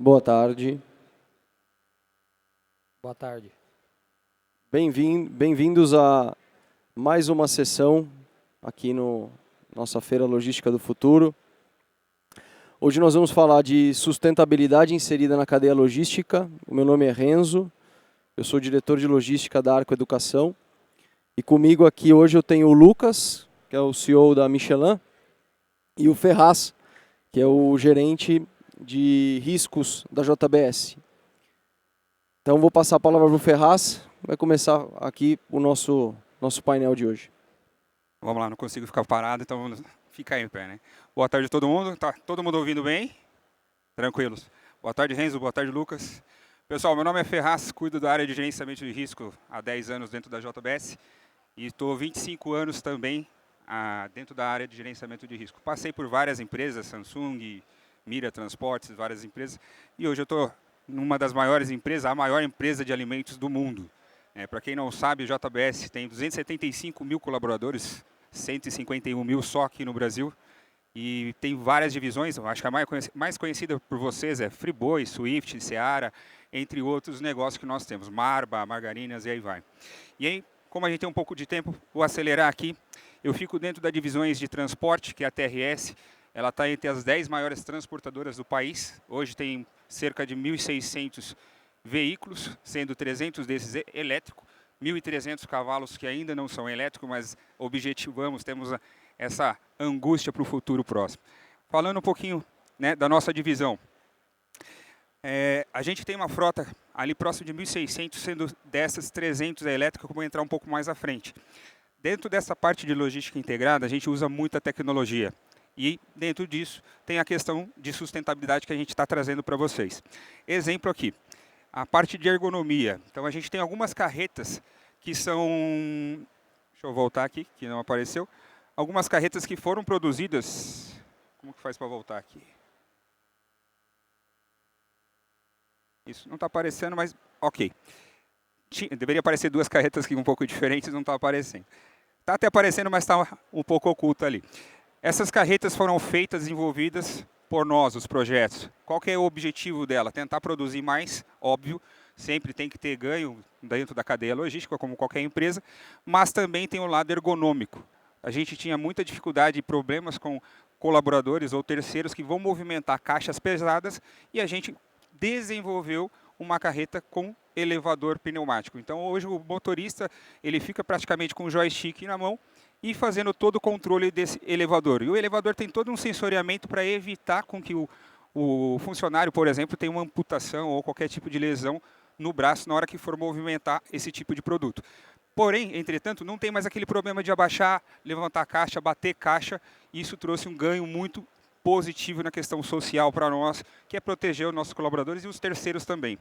Boa tarde. Boa tarde. Bem-vindos a mais uma sessão aqui no nossa Feira Logística do Futuro. Hoje nós vamos falar de sustentabilidade inserida na cadeia logística. O meu nome é Renzo, eu sou diretor de logística da Arco Educação. E comigo aqui hoje eu tenho o Lucas, que é o CEO da Michelin, e o Ferraz, que é o gerente de riscos da JBS. Então vou passar a palavra para o Ferraz, vai começar aqui o nosso painel de hoje. Vamos lá, não consigo ficar parado, então vamos ficar em pé, né? Boa tarde a todo mundo. Tá todo mundo ouvindo bem? Tranquilos. Boa tarde, Renzo. Boa tarde, Lucas. Pessoal, meu nome é Ferraz, cuido da área de gerenciamento de risco há 10 anos dentro da JBS e estou 25 anos também dentro da área de gerenciamento de risco. Passei por várias empresas, Samsung, Mira Transportes, várias empresas, e hoje eu estou numa das maiores empresas, a maior empresa de alimentos do mundo. Para quem não sabe, o JBS tem 275 mil colaboradores, 151 mil só aqui no Brasil, e tem várias divisões. Acho que a mais conhecida por vocês é Friboi, Swift, Seara, entre outros negócios que nós temos, Marba, Margarinas e aí vai. E aí, como a gente tem um pouco de tempo, vou acelerar aqui. Eu fico dentro da divisões de transporte, que é a TRS. Ela está entre as 10 maiores transportadoras do país. Hoje tem cerca de 1.600 veículos, sendo 300 desses elétricos, 1.300 cavalos que ainda não são elétricos, mas objetivamos, temos essa angústia para o futuro próximo. Falando um pouquinho, né, da nossa divisão. A gente tem uma frota ali próximo de 1.600, sendo dessas 300 elétricas, que eu vou entrar um pouco mais à frente. Dentro dessa parte de logística integrada, a gente usa muita tecnologia. E dentro disso tem a questão de sustentabilidade que a gente está trazendo para vocês. Exemplo aqui, a parte de ergonomia. Então a gente tem algumas carretas que são... Deixa eu voltar aqui, que não apareceu. Algumas carretas que foram produzidas... Como que faz para voltar aqui? Isso não está aparecendo, mas ok. Deveria aparecer duas carretas aqui um pouco diferentes, não está aparecendo. Está até aparecendo, mas está um pouco oculto ali. Essas carretas foram feitas, desenvolvidas por nós, os projetos. Qual que é o objetivo dela? Tentar produzir mais, óbvio, sempre tem que ter ganho dentro da cadeia logística, como qualquer empresa, mas também tem o lado ergonômico. A gente tinha muita dificuldade e problemas com colaboradores ou terceiros que vão movimentar caixas pesadas e a gente desenvolveu uma carreta com elevador pneumático. Então, hoje o motorista ele fica praticamente com o joystick na mão e fazendo todo o controle desse elevador. E o elevador tem todo um sensoriamento para evitar com que o funcionário, por exemplo, tenha uma amputação ou qualquer tipo de lesão no braço na hora que for movimentar esse tipo de produto. Porém, entretanto, não tem mais aquele problema de abaixar, levantar a caixa, bater caixa. Isso trouxe um ganho muito positivo na questão social para nós, que é proteger os nossos colaboradores e os terceiros também.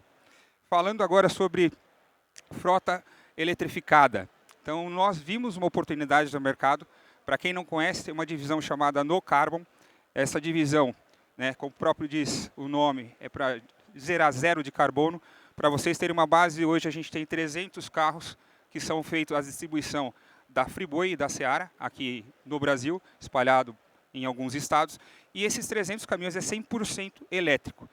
Falando agora sobre frota eletrificada. Então, nós vimos uma oportunidade no mercado. Para quem não conhece, tem uma divisão chamada No Carbon. Essa divisão, né, como o próprio diz o nome, é para zerar zero de carbono. Para vocês terem uma base, hoje a gente tem 300 carros que são feitos a distribuição da Friboi e da Seara, aqui no Brasil, espalhado em alguns estados. E esses 300 caminhões é 100% elétrico.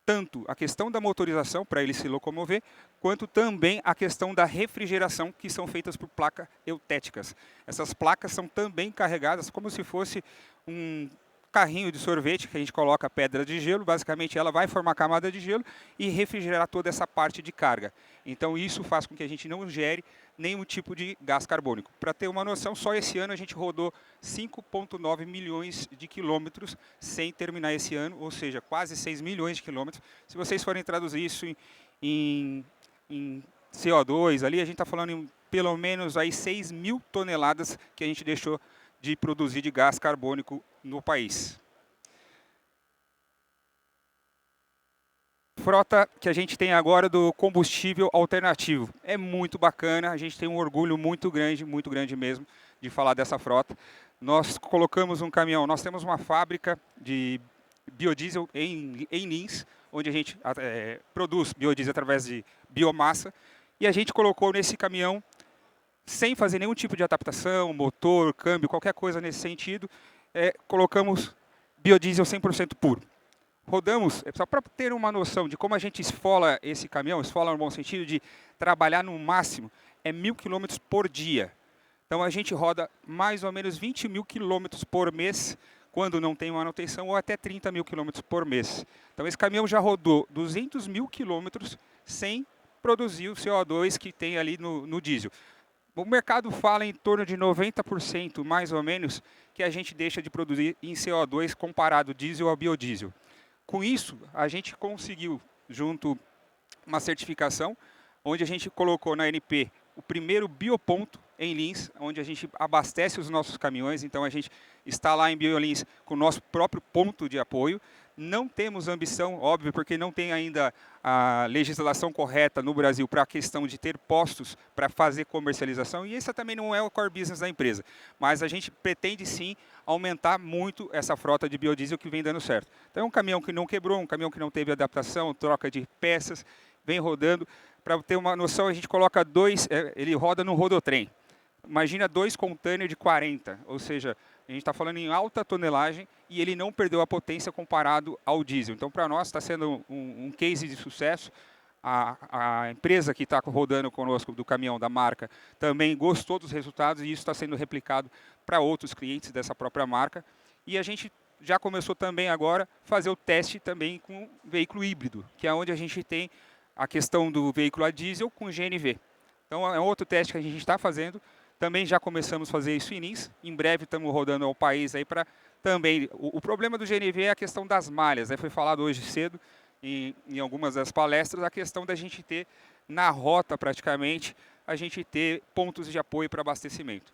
Tanto a questão da motorização, para ele se locomover, quanto também a questão da refrigeração, que são feitas por placas eutéticas. Essas placas são também carregadas como se fosse um carrinho de sorvete, que a gente coloca pedra de gelo, basicamente ela vai formar camada de gelo e refrigerar toda essa parte de carga. Então isso faz com que a gente não gere nenhum tipo de gás carbônico. Para ter uma noção, só esse ano a gente rodou 5,9 milhões de quilômetros sem terminar esse ano, ou seja, quase 6 milhões de quilômetros. Se vocês forem traduzir isso em CO2, ali a gente está falando em pelo menos aí 6 mil toneladas que a gente deixou de produzir de gás carbônico no país. Frota que a gente tem agora do combustível alternativo. É muito bacana, a gente tem um orgulho muito grande mesmo, de falar dessa frota. Nós colocamos um caminhão, nós temos uma fábrica de biodiesel em Lins, onde a gente produz biodiesel através de biomassa, e a gente colocou nesse caminhão, sem fazer nenhum tipo de adaptação, motor, câmbio, qualquer coisa nesse sentido, colocamos biodiesel 100% puro. rodamos, só para ter uma noção de como a gente esfola esse caminhão, esfola no bom sentido de trabalhar no máximo, é 1.000 quilômetros por dia. Então a gente roda mais ou menos 20.000 quilômetros por mês, quando não tem manutenção, ou até 30.000 quilômetros por mês. Então esse caminhão já rodou 200.000 quilômetros sem produzir o CO2 que tem ali no diesel. O mercado fala em torno de 90%, mais ou menos, que a gente deixa de produzir em CO2 comparado diesel ao biodiesel. Com isso, a gente conseguiu, junto uma certificação, onde a gente colocou na ANP o primeiro bioponto em Lins, onde a gente abastece os nossos caminhões. Então, a gente está lá em Biolins com o nosso próprio ponto de apoio. Não temos ambição, óbvio, porque não tem ainda a legislação correta no Brasil para a questão de ter postos para fazer comercialização, e esse também não é o core business da empresa. Mas a gente pretende sim aumentar muito essa frota de biodiesel que vem dando certo. Então é um caminhão que não quebrou, um caminhão que não teve adaptação, troca de peças, vem rodando. Para ter uma noção, a gente coloca ele roda no rodotrem. Imagina 2 containers de 40, ou seja, a gente está falando em alta tonelagem e ele não perdeu a potência comparado ao diesel. Então, para nós, está sendo um case de sucesso. A empresa que está rodando conosco do caminhão da marca também gostou dos resultados e isso está sendo replicado para outros clientes dessa própria marca. E a gente já começou também agora a fazer o teste também com veículo híbrido, que é onde a gente tem a questão do veículo a diesel com GNV. Então, é outro teste que a gente está fazendo. Também já começamos a fazer isso em Lins. Em breve estamos rodando ao país aí para também. O problema do GNV é a questão das malhas. Foi falado hoje cedo em algumas das palestras a questão da gente ter na rota praticamente a gente ter pontos de apoio para abastecimento.